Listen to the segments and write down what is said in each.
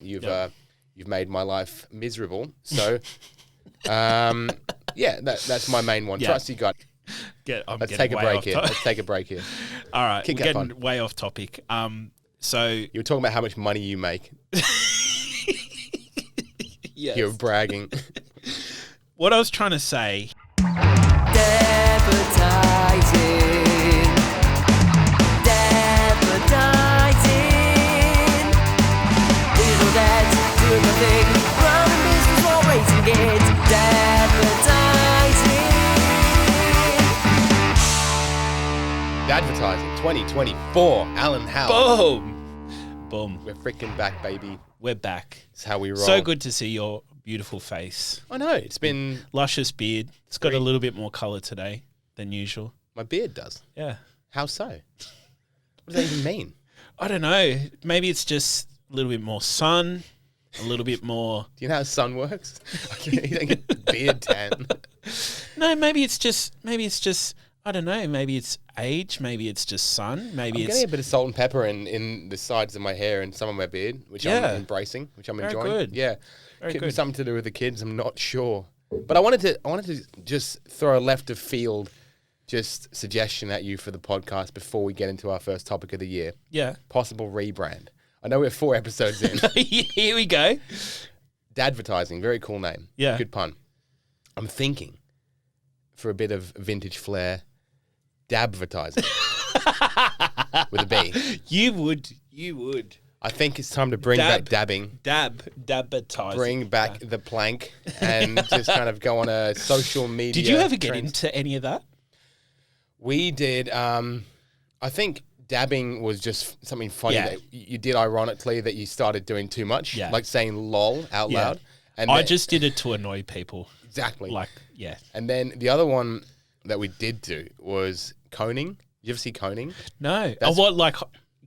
You've made my life miserable. So, that's my main one. Yeah. Trust you got. Let's take a break here. Let's take a break here. All right, Kick we're that getting fun. way off topic. So You were talking about how much money you make. yes. You're bragging. What I was trying to say. Dadvertising. Digital dads doing the thing. Running business while raising kids. Dadvertising. Dadvertising 2024. Alan Howle. Boom. We're freaking back, baby. We're back. It's how we roll. So good to see your beautiful face. I know. It's been... Luscious beard. It's got a little bit more colour today than usual. My beard does. Yeah. How so? What does that even mean? I don't know. Maybe it's just a little bit more sun, a little bit more... Do you know how sun works? You don't get beard tan. No, maybe it's just, I don't know. Maybe it's age. Maybe it's just sun. Maybe I'm it's... getting a bit of salt and pepper in the sides of my hair and some of my beard, which I'm embracing, which I'm Very enjoying. good. Yeah. Very Could be good. something to do with the kids. I'm not sure. But I wanted to just throw a left of field just suggestion at you for the podcast before we get into our first topic of the year. Yeah. Possible rebrand. I know we're 4 episodes in. Here we go. Dadvertising, very cool name. Yeah. Good pun. I'm thinking, for a bit of vintage flair, Dabvertising. With a B. You would. I think it's time to bring back dabbing. Dabvertising. Bring back the plank and just kind of go on a social media. Did you ever get trend. into any of that? We did. I think dabbing was just something funny that you did ironically that you started doing too much. Yeah. Like saying lol out loud. And I just did it to annoy people. Exactly. Yeah. And then the other one that we did do was coning. You ever see coning? No.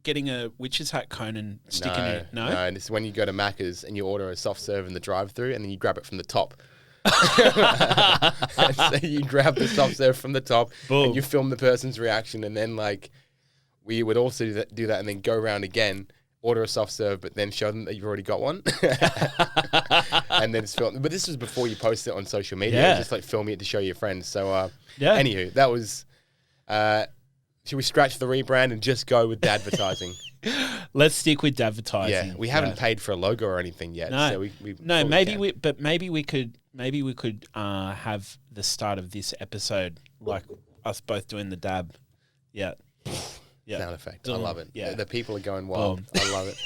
Getting a witch's hat cone and sticking it? No? No, and it's when you go to Macca's and you order a soft serve in the drive-thru and then you grab it from the top. And so you grab the soft serve from the top and you film the person's reaction, and then we would also do that and then go around again, order a soft serve, but then show them that you've already got one. And then it's filmed. But this was before you post it on social media. Yeah. Just filming it to show your friends. So anywho, that was... should we scratch the rebrand and just go with Dadvertising? Let's stick with Dadvertising. Yeah, we haven't paid for a logo or anything yet. No, so maybe we could have the start of this episode like us both doing the dab. Yeah. Sound effect. I love it. Yeah. The people are going wild. I love it.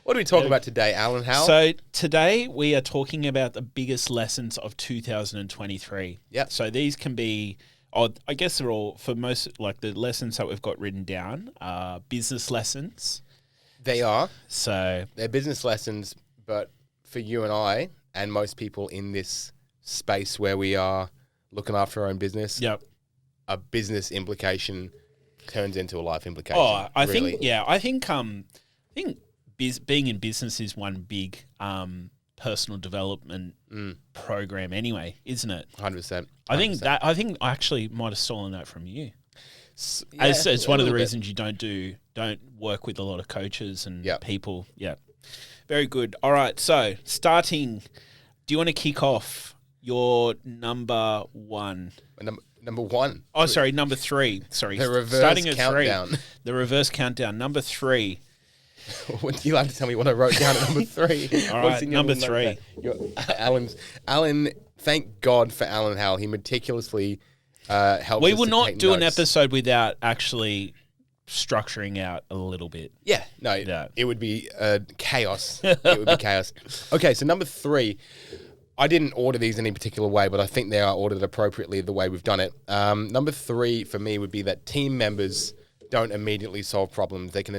What are we talking about today, Alan Howle? So today we are talking about the biggest lessons of 2023. Yep. So these can be, I guess they're all, for most, the lessons that we've got written down are business lessons. They are. So they're business lessons, but for you and I and most people in this space where we are looking after our own business, a business implication turns into a life implication. Oh, I think being in business is one big personal development program anyway, isn't it? 100%. I think I actually might have stolen that from you. Yeah, it's one of the reasons you don't work with a lot of coaches and people. Yeah. Very good. All right. So starting, do you want to kick off your number one? Number one. Oh, sorry. Number three. Sorry. The reverse starting at countdown. 3. The reverse countdown. Number 3. You'll have to tell me what I wrote down at number 3. All right. Number 3. Alan, thank God for Alan Howle. He meticulously helped We us will to not take do an notes. episode without actually structuring out a little bit. Yeah, no, it would be chaos. It would be chaos. Okay, so number 3, I didn't order these in any particular way, but I think they are ordered appropriately the way we've done it. Number 3 for me would be that team members don't immediately solve problems. They can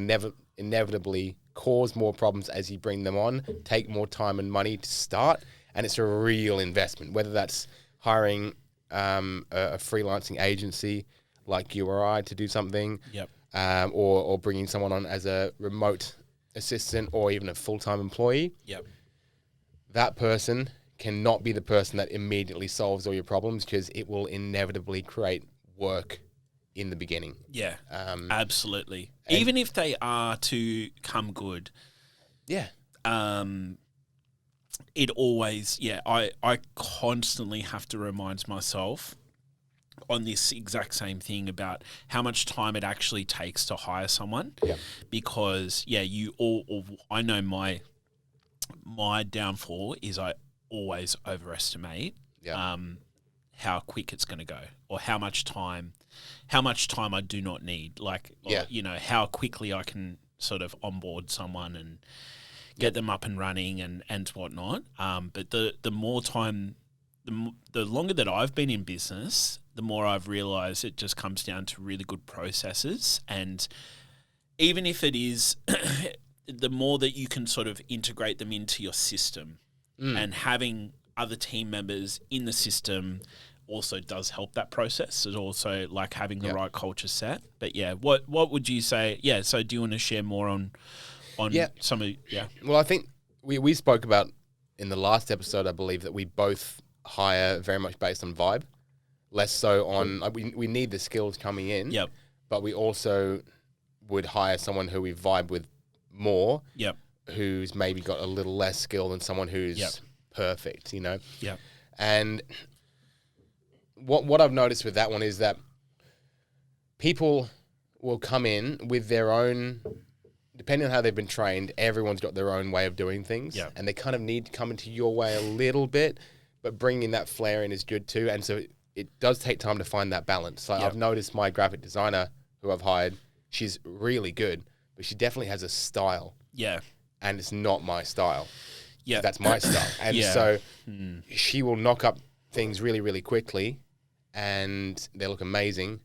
inevitably cause more problems as you bring them on, take more time and money to start, and it's a real investment, whether that's hiring a freelancing agency like you or I to do something, or bringing someone on as a remote assistant or even a full-time employee. That person cannot be the person that immediately solves all your problems, because it will inevitably create work in the beginning. Yeah, absolutely. Even if they are to come good. Yeah. it always, I constantly have to remind myself on this exact same thing about how much time it actually takes to hire someone. Yeah. Because I know my downfall is I always overestimate how quick it's going to go, or how much time I do not need, how quickly I can sort of onboard someone and get them up and running and whatnot. But the more time, the longer that I've been in business, the more I've realized it just comes down to really good processes. And even if it is, the more that you can sort of integrate them into your system, and having other team members in the system also does help that process. It's also like having the right culture set. But what would you say? Yeah. So do you want to share more on some of, Well, I think we spoke about in the last episode, I believe, that we both hire very much based on vibe, less so on, we need the skills coming in, but we also would hire someone who we vibe with more, who's maybe got a little less skill than someone who's perfect, you know? And what I've noticed with that one is that people will come in with their own, depending on how they've been trained, everyone's got their own way of doing things, and they kind of need to come into your way a little bit, but bringing that flair in is good too. And so it does take time to find that balance. Like I've noticed my graphic designer who I've hired, she's really good, but she definitely has a style. And it's not my style. That's my style. And so she will knock up things really, really quickly, and they look amazing,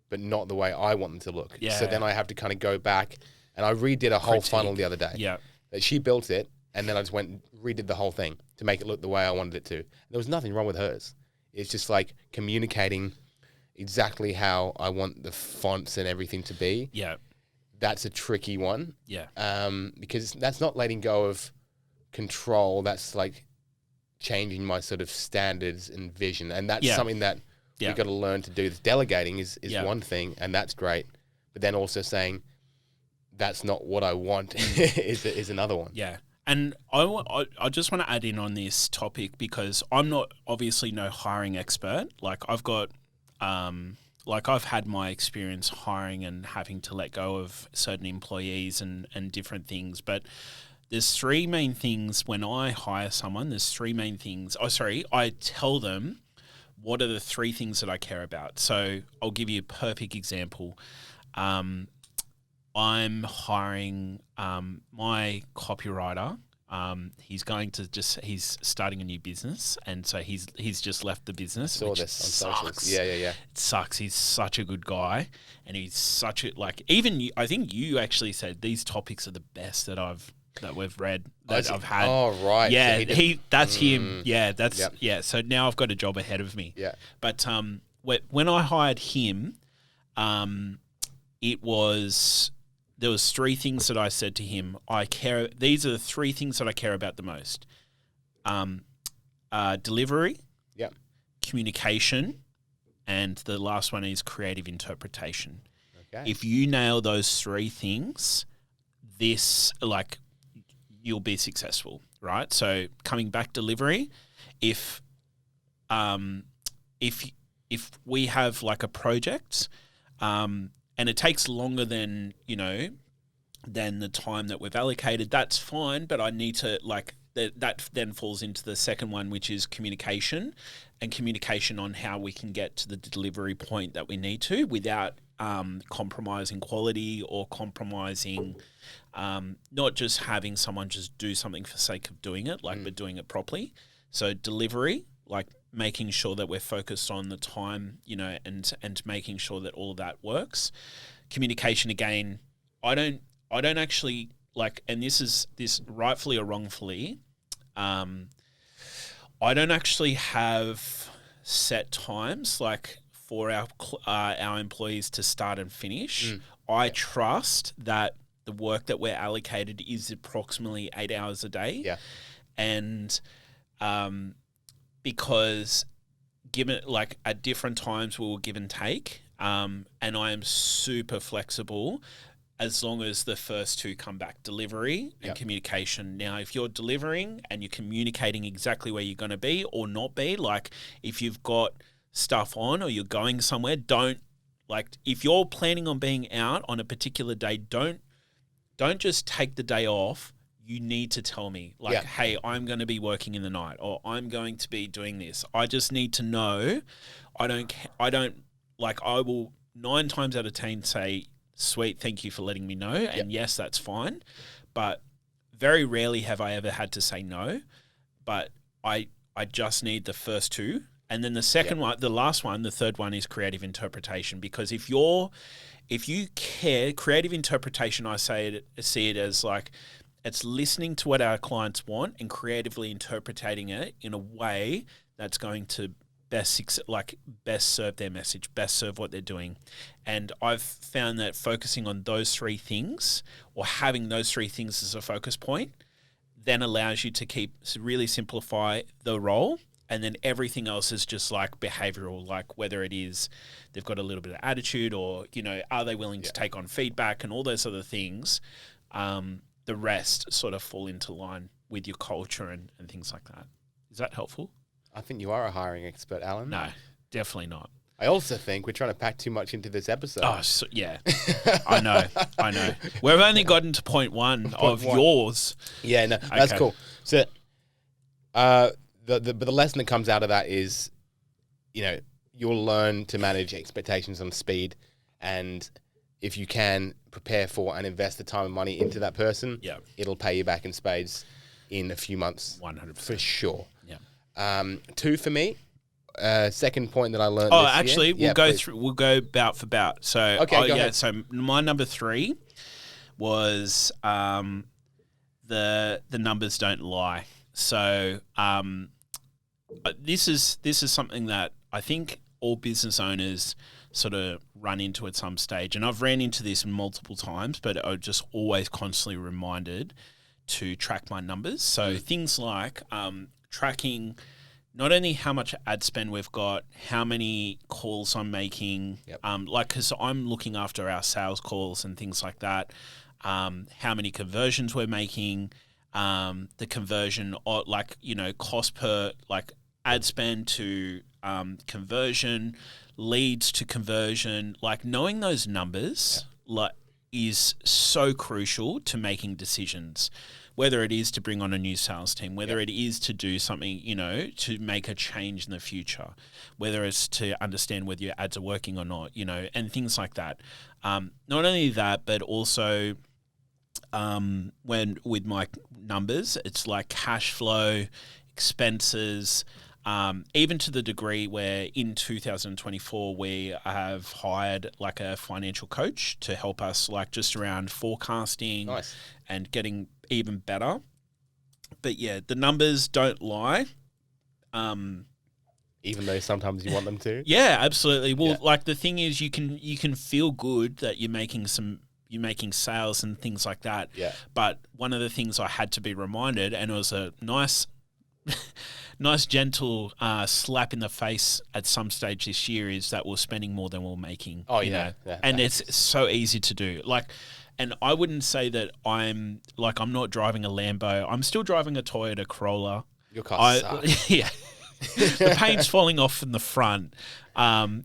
but not the way I want them to look. So then I have to kind of go back, and I redid a whole funnel the other day. That she built it, and then I just went and redid the whole thing to make it look the way I wanted it to. There was nothing wrong with hers. It's just like communicating exactly how I want the fonts and everything to be. That's a tricky one. Because that's not letting go of control. That's like changing my sort of standards and vision. And that's something that we've got to learn to do. Delegating is one thing, and that's great. But then also saying, that's not what I want is another one. And I just want to add in on this topic, because I'm not obviously no hiring expert. Like I've got, I've had my experience hiring and having to let go of certain employees and different things. But there's three main things when I hire someone. There's three main things. I tell them what are the three things that I care about. So I'll give you a perfect example. I'm hiring my copywriter. He's starting a new business, and so he's just left the business. I saw this on socials. Yeah. It sucks. He's such a good guy, and he's such a even you, I think you actually said these topics are the best that we've read that I've had. Oh right. Yeah, so that's him. Yeah, So now I've got a job ahead of me. Yeah. But when I hired him, there was three things that I said to him. These are the three things that I care about the most. Delivery, communication, and the last one is creative interpretation. Okay. If you nail those three things, you'll be successful, right? So coming back, delivery, if we have like a project, and it takes longer than the time that we've allocated, that's fine. But I need to that then falls into the second one, which is communication, and communication on how we can get to the delivery point that we need to without compromising quality or compromising, not just having someone just do something for sake of doing it, but doing it properly. So delivery, making sure that we're focused on the time, and making sure that all of that works. Communication, again, I don't actually and this rightfully or wrongfully, I don't actually have set times for our employees to start and finish. I trust that the work that we're allocated is approximately 8 hours a day. And because given at different times we will give and take, and I am super flexible as long as the first two come back, delivery and communication. Now, if you're delivering and you're communicating exactly where you're going to be or not be, like if you've got stuff on or you're going somewhere, if you're planning on being out on a particular day, don't just take the day off. You need to tell me, hey, I'm going to be working in the night, or I'm going to be doing this. I just need to know. I will 9 times out of 10 say, sweet, thank you for letting me know. And yes, that's fine. But very rarely have I ever had to say no. But I just need the first two. And then the second one, the last one, the third one is creative interpretation. Because if you care, creative interpretation, I see it as like, it's listening to what our clients want and creatively interpreting it in a way that's going to best serve their message, best serve what they're doing. And I've found that focusing on those 3 things, or having those 3 things as a focus point, then allows you to really simplify the role. And then everything else is just like behavioral, like whether it is they've got a little bit of attitude, or, are they willing to take on feedback and all those other things. The rest sort of fall into line with your culture and things like that. Is that helpful? I think you are a hiring expert, Alan. No, definitely not. I also think we're trying to pack too much into this episode. Oh, yeah. I know. We've only gotten to point 1 of yours. Yeah, no, that's cool. So, but the lesson that comes out of that is, you'll learn to manage expectations on speed, and if you can prepare for and invest the time and money into that person, it'll pay you back in spades in a few months. 100%. For sure. Yeah. 2 for me. Second point that I learned. We'll go bout for bout. So, go ahead. So my number 3 was the numbers don't lie. So this is something that I think all business owners sort of run into at some stage. And I've ran into this multiple times, but I'm just always constantly reminded to track my numbers. So things like tracking not only how much ad spend we've got, how many calls I'm making, because I'm looking after our sales calls and things like that, how many conversions we're making, the conversion, or cost per ad spend to conversion, leads to conversion. Knowing those numbers is so crucial to making decisions, whether it is to bring on a new sales team, whether it is to do something, to make a change in the future, whether it's to understand whether your ads are working or not, and things like that. Not only that, but also when with my numbers, it's like cash flow, expenses, even to the degree where in 2024 we have hired a financial coach to help us just around forecasting and getting even better. But yeah, the numbers don't lie. Even though sometimes you want them to. Yeah, absolutely. Well, the thing is, you can feel good that you're making sales and things like that. Yeah. But one of the things I had to be reminded, and it was a nice gentle slap in the face at some stage this year, is that we're spending more than we're making. Oh, yeah. And it's so easy to do. And I wouldn't say that I'm not driving a Lambo. I'm still driving a Toyota Corolla. Your car sucks. Yeah. The paint's falling off from the front, and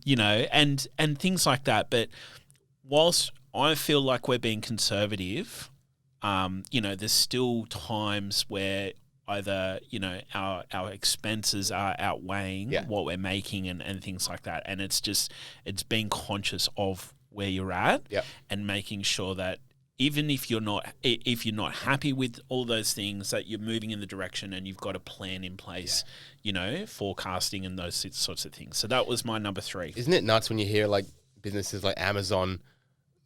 things like that. But whilst I feel like we're being conservative, there's still times where either, our expenses are outweighing what we're making and things like that. And it's being conscious of where you're at and making sure that even if you're not happy with all those things, that you're moving in the direction and you've got a plan in place, forecasting and those sorts of things. So that was my number 3. Isn't it nuts when you hear businesses like Amazon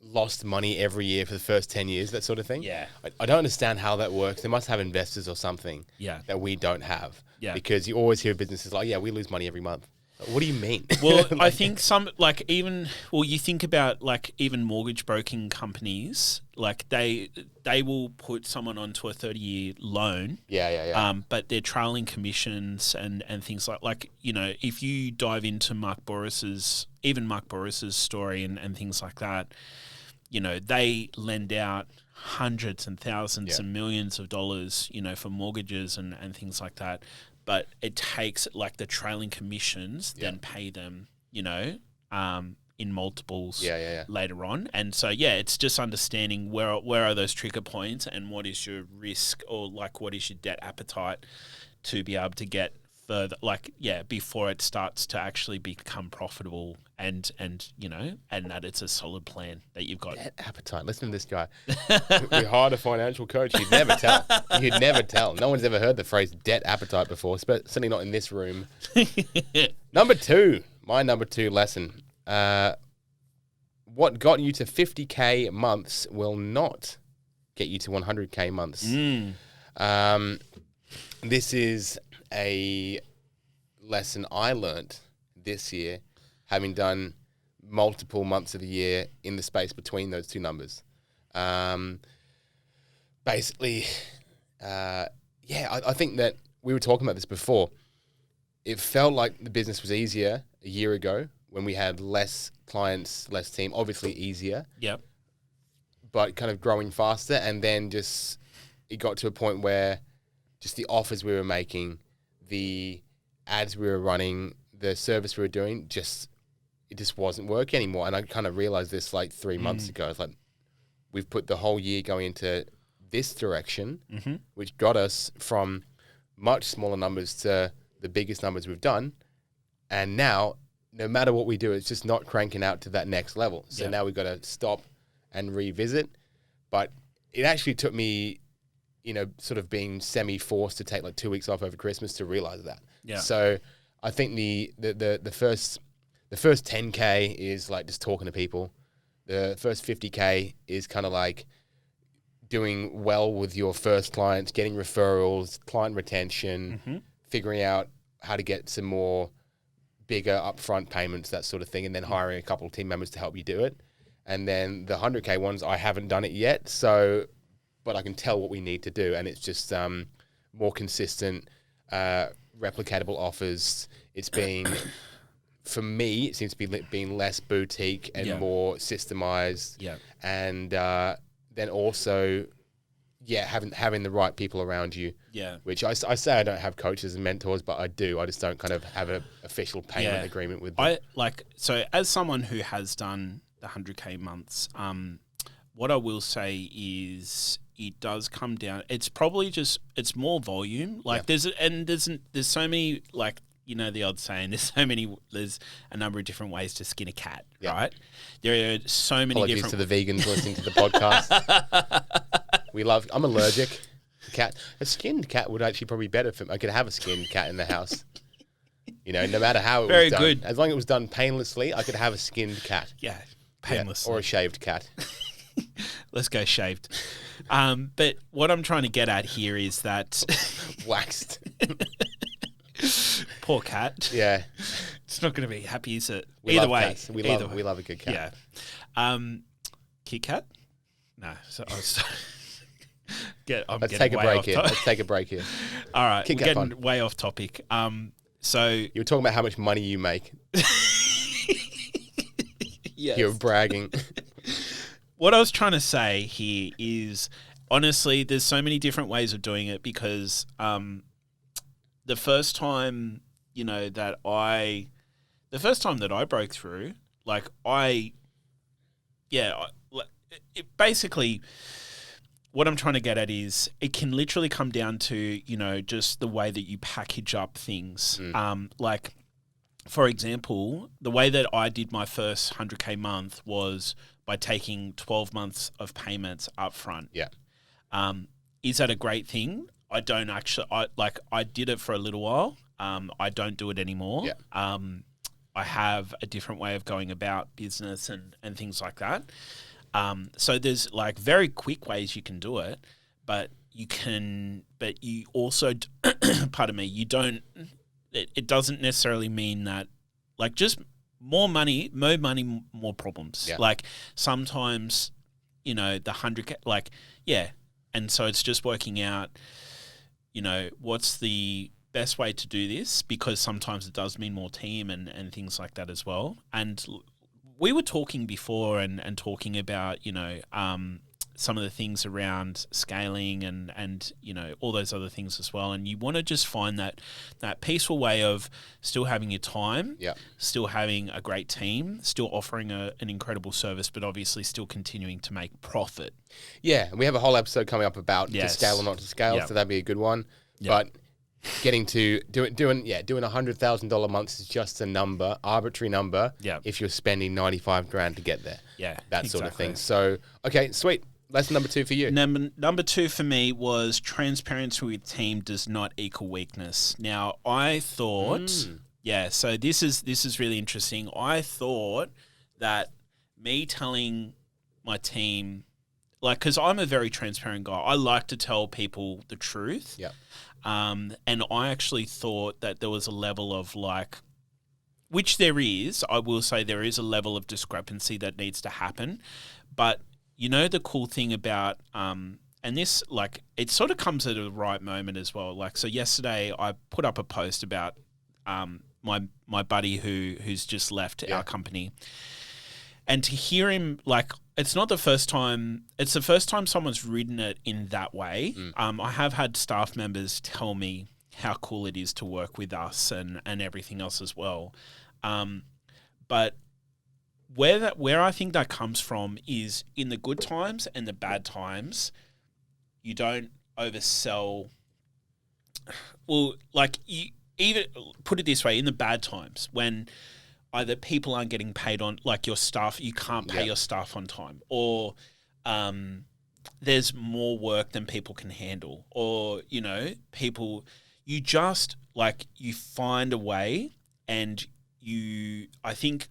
lost money every year for the first 10 years, that sort of thing? Yeah. I don't understand how that works. They must have investors or something that we don't have. Yeah. Because you always hear businesses we lose money every month. What do you mean? Well, I think you think about even mortgage broking companies, they will put someone onto a 30-year loan. Yeah. But they're trailing commissions and things if you dive into Mark Boris's story and things like that, they lend out hundreds and thousands and millions of dollars, for mortgages and things like that. But it takes like the trailing commissions then pay them, in multiples later on. And so, it's just understanding where are those trigger points and what is your risk or like what is your debt appetite to be able to get further, before it starts to actually become profitable and that it's a solid plan that you've got. Debt appetite. Listen to this guy. We hired a financial coach. You'd never tell. You'd never tell. No one's ever heard the phrase debt appetite before, certainly not in this room. Number 2, my number 2 lesson. What got you to 50K months will not get you to 100K months. This is a lesson I learned this year, having done multiple months of the year in the space between those two numbers. Basically, I think that we were talking about this before. It felt like the business was easier a year ago when we had less clients, less team, obviously easier. Yep. But kind of growing faster. And then just it got to a point where just the offers we were making, the ads we were running, the service we were doing, it just wasn't working anymore. And I kind of realized this like 3 months ago. It's like we've put the whole year going into this direction, which got us from much smaller numbers to the biggest numbers we've done. And now, no matter what we do, it's just not cranking out to that next level. So now we've got to stop and revisit. But it actually took me, sort of being semi-forced to take like 2 weeks off over Christmas to realize that. Yeah. So I think the first 10K is like just talking to people. The first 50K is kind of like doing well with your first clients, getting referrals, client retention, figuring out how to get some more bigger upfront payments, that sort of thing, and then hiring a couple of team members to help you do it. And then the 100K ones, I haven't done it yet, but I can tell what we need to do, and it's just more consistent, replicatable offers. It's been, for me, it seems to be being less boutique and more systemized. Yeah. And then also, having the right people around you. Yeah. Which I say I don't have coaches and mentors, but I do. I just don't kind of have an official payment agreement with them. So as someone who has done the 100K months, what I will say is it does come down. It's probably it's more volume. There's so many, the old saying, there's a number of different ways to skin a cat, right? There are so many Apologies different... to the vegans listening to the podcast. I'm allergic to cat. A skinned cat would actually probably be better I could have a skinned cat in the house. No matter how it was done. Very good. As long as it was done painlessly, I could have a skinned cat. Yeah, painlessly. Or a shaved cat. Let's go shaved. But what I'm trying to get at here is that... Waxed. Poor cat. Yeah. It's not going to be happy, is it? We love cats. We love a good cat. Yeah. Kit Kat? No. Let's take a break here. Let's take a break here. All right. We're getting way off topic. So you were talking about how much money you make. Yes. You're bragging. What I was trying to say here is, honestly, there's so many different ways of doing it because the first time that I broke through, basically what I'm trying to get at is it can literally come down to, just the way that you package up things. For example, the way that I did my first 100K month was by taking 12 months of payments up front. Yeah. Is that a great thing? I don't actually, I did it for a little while. I don't do it anymore. Yeah. I have a different way of going about business and things like that. So there's very quick ways you can do it, but you also, pardon me, it doesn't necessarily mean that just more money, more problems. Yeah. Sometimes, the 100K, and so it's just working out, what's the best way to do this, because sometimes it does mean more team and things like that as well. And we were talking before and talking about, some of the things around scaling and all those other things as well. And you want to just find that peaceful way of still having your time, still having a great team, still offering an incredible service, but obviously still continuing to make profit. Yeah, and we have a whole episode coming up about to scale or not to scale, so that'd be a good one. But getting to doing $100,000 months is just a number, arbitrary number. If you're spending $95,000 to get there, that sort of thing. So okay, sweet. Lesson number 2 for you. Number 2 for me was transparency with team does not equal weakness. Now I thought, so this is really interesting. I thought that me telling my team, because I'm a very transparent guy, I like to tell people the truth. And I actually thought that there was a level of which there is, I will say there is a level of discrepancy that needs to happen. But the cool thing about, and this, it sort of comes at a right moment as well. So yesterday I put up a post about my buddy who's just left our company. And to hear him, it's not the first time, it's the first time someone's written it in that way. I have had staff members tell me how cool it is to work with us and everything else as well. But where I think that comes from is in the good times and the bad times, you don't oversell. Well, you even put it this way, in the bad times when either people aren't getting paid on, your staff, you can't pay your staff on time, or there's more work than people can handle, or, people, you just, you find a way, and I think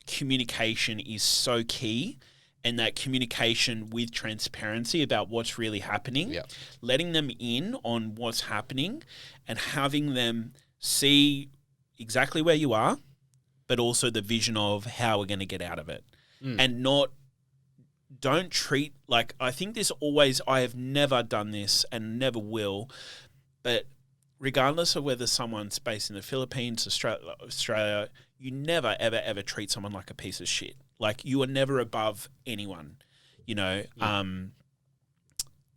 communication is so key, and that communication with transparency about what's really happening, letting them in on what's happening and having them see exactly where you are, but also the vision of how we're going to get out of it. And don't treat, I think this always, I have never done this and never will, but regardless of whether someone's based in the Philippines, Australia, you never, ever, ever treat someone like a piece of shit. You are never above anyone,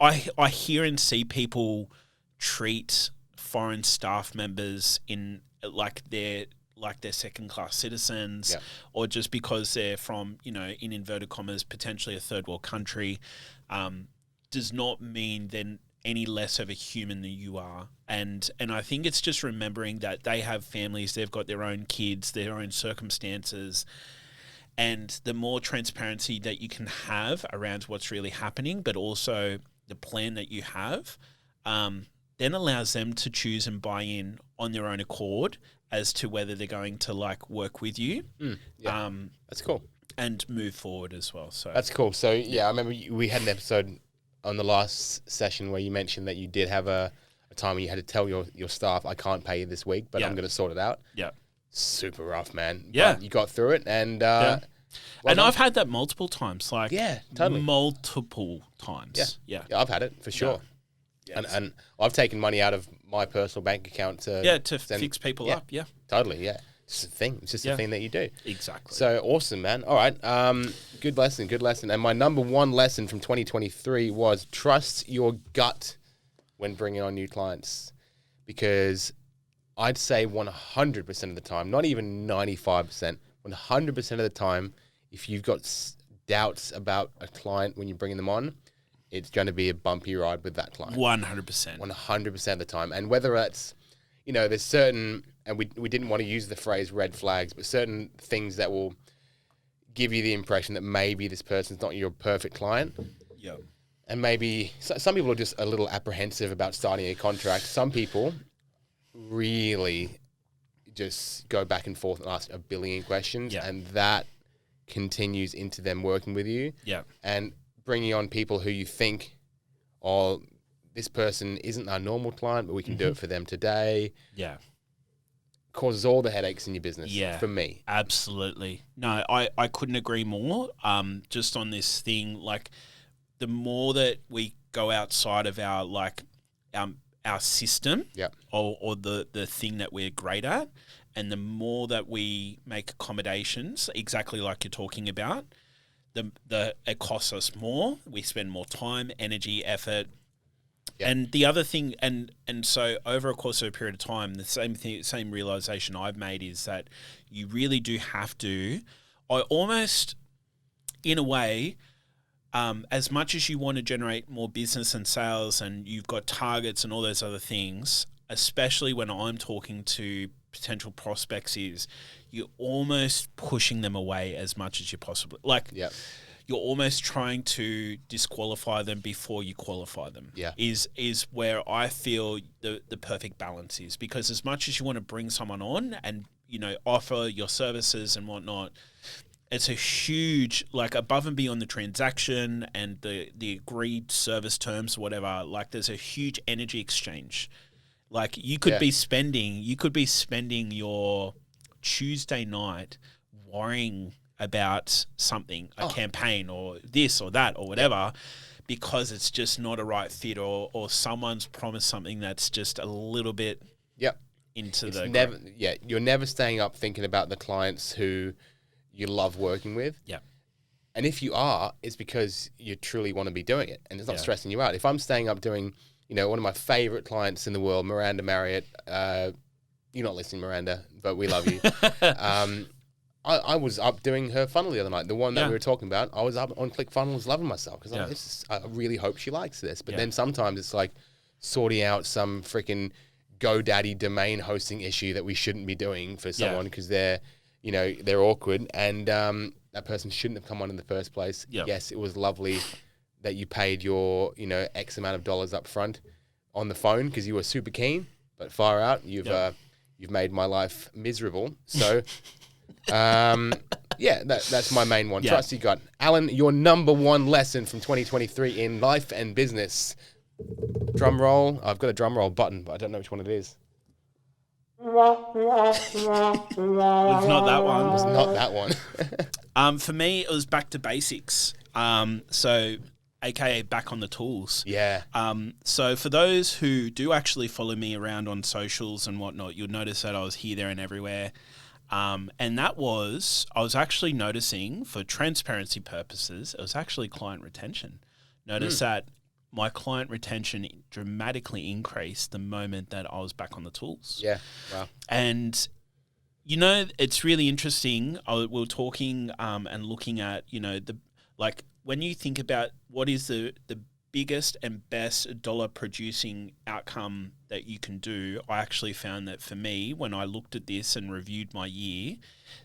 I hear and see people treat foreign staff members in they're second-class citizens, or just because they're from, in inverted commas, potentially a third world country, does not mean they're any less of a human than you are. And I think it's just remembering that they have families, they've got their own kids, their own circumstances, and the more transparency that you can have around what's really happening, but also the plan that you have, then allows them to choose and buy in on their own accord as to whether they're going to work with you. That's cool. And move forward as well. So that's cool. So I remember we had an episode on the last session where you mentioned that you did have a time when you had to tell your staff, I can't pay you this week, but I'm going to sort it out. Super rough, man. But you got through it, and well and done. I've had that multiple times. Totally. Multiple times. Yeah, I've had it for sure. And I've taken money out of my personal bank account to fix people up. Totally. It's a thing. It's just a thing that you do. Exactly. So awesome, man. All right. Good lesson. And my number 1 lesson from 2023 was trust your gut when bringing on new clients, because I'd say 100% of the time, not even 95%, 100% of the time, if you've got doubts about a client when you're bringing them on, it's going to be a bumpy ride with that client. 100%. 100% of the time. And whether that's, there's certain, and we didn't want to use the phrase red flags, but certain things that will give you the impression that maybe this person's not your perfect client. Yeah. And maybe some people are just a little apprehensive about starting a contract. Some people really just go back and forth and ask a billion questions, and that continues into them working with you. Yeah. And bringing on people who you think, oh, this person isn't our normal client, but we can do it for them today. Yeah. Causes all the headaches in your business. For me. Absolutely. No, I couldn't agree more. Just on this thing, the more that we go outside of our system, or the thing that we're great at, and the more that we make accommodations, exactly like you're talking about, it costs us more. We spend more time, energy, effort. Yep. And the other thing, and so over a course of a period of time, the same realization I've made is that you really do have to, I almost, in a way, as much as you want to generate more business and sales and you've got targets and all those other things, especially when I'm talking to potential prospects, is you're almost pushing them away as much as you possibly, Yep. You're almost trying to disqualify them before you qualify them. Yeah. Is where I feel the perfect balance is, because as much as you want to bring someone on and, you know, offer your services and whatnot, it's a huge, like, above and beyond the transaction and the agreed service terms or whatever, like, there's a huge energy exchange. Like, you could be spending your Tuesday night worrying about something, a campaign or this or that or whatever, because it's just not a right fit, or someone's promised something that's just a little bit into it's the... You're never staying up thinking about the clients who you love working with. Yeah. And if you are, it's because you truly want to be doing it and it's not stressing you out. If I'm staying up doing, you know, one of my favorite clients in the world, Miranda Marriott, you're not listening, Miranda, but we love you. I was up doing her funnel the other night, the one that we were talking about. I was up on ClickFunnels loving myself because I really hope she likes this. But then sometimes it's like sorting out some freaking GoDaddy domain hosting issue that we shouldn't be doing for someone because they're awkward, and that person shouldn't have come on in the first place. Yep. Yes, it was lovely that you paid your, you know, X amount of dollars up front on the phone because you were super keen, but far out, you've made my life miserable. So... that's my main one. Trust your gut. Alan, your number one lesson from 2023 in life and business. Drum roll. I've got a drum roll button, but I don't know which one it is. It's not that one. It was not that one. For me, it was back to basics. So, aka back on the tools. Yeah. So for those who do actually follow me around on socials and whatnot, you'll notice that I was here, there, and everywhere. And that was, I was actually noticing, for transparency purposes, it was actually client retention. Notice that my client retention dramatically increased the moment that I was back on the tools. Yeah, wow. And, you know, it's really interesting. We were talking and looking at, you know, when you think about what is the biggest and best dollar producing outcome that you can do, I actually found that for me, when I looked at this and reviewed my year,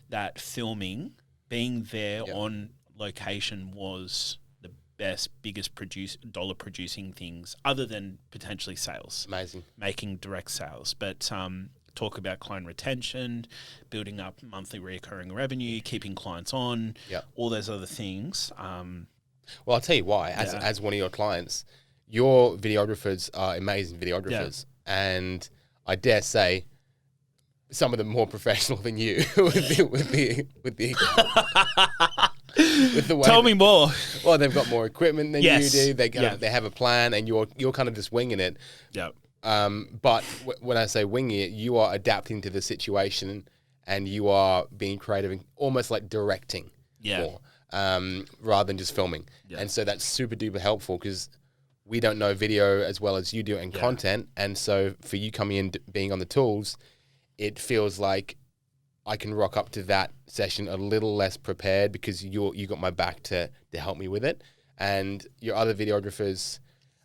that filming, being there on location was the best, biggest dollar producing things, other than potentially sales. Amazing. Making direct sales. But talk about client retention, building up monthly recurring revenue, keeping clients on, all those other things. Well, I'll tell you why. As one of your clients, your videographers are amazing videographers, and I dare say some of them more professional than you with the way. Tell me more. Well, they've got more equipment than you do. They have a plan, and you're kind of just winging it. Yeah. But when I say winging it, you are adapting to the situation, and you are being creative, and almost like directing. More. Rather than just filming. Yeah. And so that's super duper helpful because we don't know video as well as you do and content. And so for you coming in, being on the tools, it feels like I can rock up to that session a little less prepared because you got my back to help me with it. And your other videographers,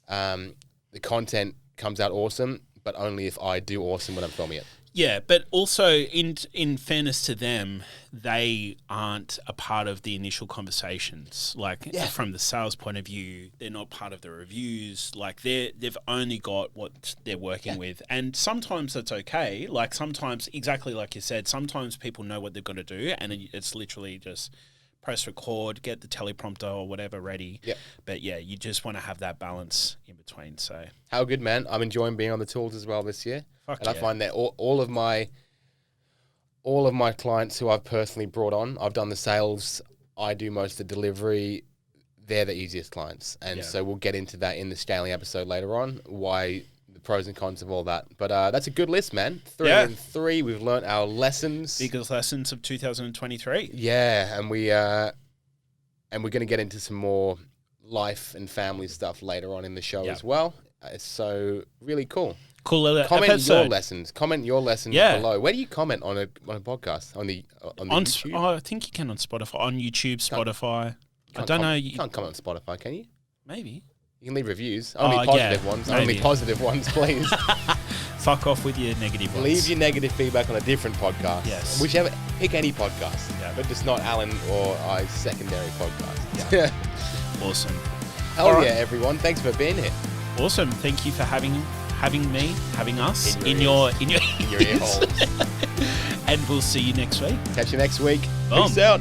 the content comes out awesome, but only if I do awesome when I'm filming it. Yeah, but also in fairness to them, they aren't a part of the initial conversations. Like from the sales point of view, they're not part of the reviews. Like they've only got what they're working with, and sometimes that's okay. Like sometimes, exactly like you said, sometimes people know what they're going to do, and it's literally just press record, get the teleprompter or whatever ready. Yeah. But yeah, you just want to have that balance in between. So how good, man! I'm enjoying being on the tools as well this year. I find that all of my clients who I've personally brought on, I've done the sales, I do most of the delivery. They're the easiest clients, and so we'll get into that in the scaling episode later on. Why the pros and cons of all that. But that's a good list, man. 3 Yeah. and 3. We've learnt our lessons. Biggest lessons of 2023. Yeah, and we're going to get into some more life and family stuff later on in the show as well. So really cool. Cool little Comment episode. your lessons. Comment your lessons below. Where do you comment on a podcast? On the YouTube? I think you can on Spotify, on YouTube, Spotify. I don't know. You can't comment on Spotify, can you? Maybe. You can leave reviews. Only positive ones. maybe. Only positive ones, please. Fuck off with your negative ones. Leave your negative feedback on a different podcast. Yes. Whichever. Pick any podcast. Yeah. But just not Alan or I's secondary podcast. Yeah. Awesome. Hell yeah, everyone. Thanks for being here. Awesome. Thank you for having us in your ear holes. And we'll see you next week. Catch you next week. Boom. Peace out.